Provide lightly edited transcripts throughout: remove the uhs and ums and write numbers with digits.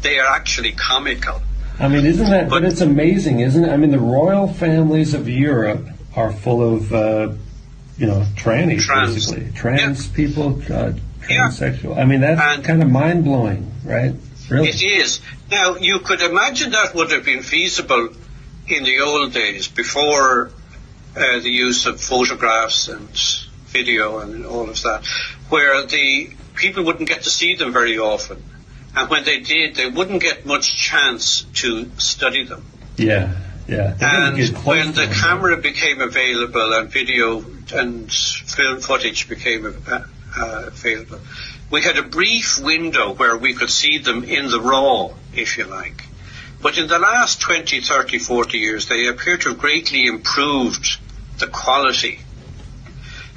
they are actually comical. I mean, isn't that? But it's amazing, isn't it? I mean, the royal families of Europe are full of, trannies, basically. Trans people, transsexual. I mean, that's kind of mind-blowing, right? Really? It is. Now, you could imagine that would have been feasible in the old days, before the use of photographs and video and all of that, where the people wouldn't get to see them very often. And when they did, they wouldn't get much chance to study them. Yeah. And when the camera became available and video and film footage became available, we had a brief window where we could see them in the raw, if you like. But in the last 20, 30, 40 years, they appear to have greatly improved the quality,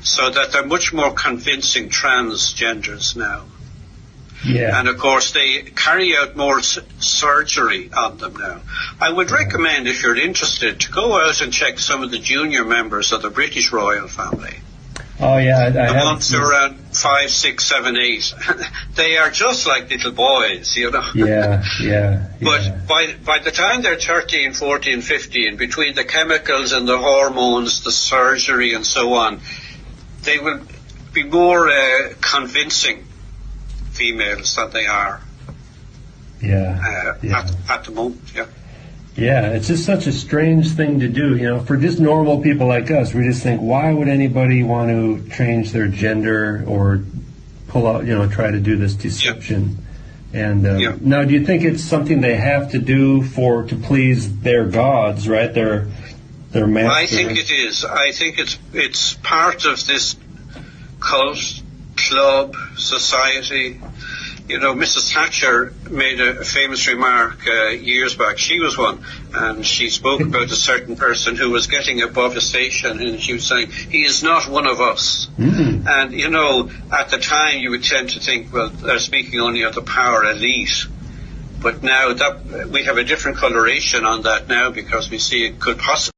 so that they're much more convincing transgenders now. Yeah. And of course, they carry out more surgery on them now. I would recommend, if you're interested, to go out and check some of the junior members of the British royal family. Oh, yeah. The ones who are around 5, 6, 7, 8. They are just like little boys, you know. Yeah. But by the time they're 13, 14, 15, between the chemicals and the hormones, the surgery and so on, they will be more convincing females than they are at the moment. Yeah, it's just such a strange thing to do, for just normal people like us. We just think, why would anybody want to change their gender or pull out, try to do this deception? And now, do you think it's something they have to do to please their gods, right? Their master? I think it is. I think it's part of this cult, club, society. Mrs. Thatcher made a famous remark years back. She was one, and she spoke about a certain person who was getting above a station, and she was saying, he is not one of us. Mm-hmm. And, at the time you would tend to think, well, they're speaking only of the power elite. But now that we have a different coloration on that now, because we see it could possibly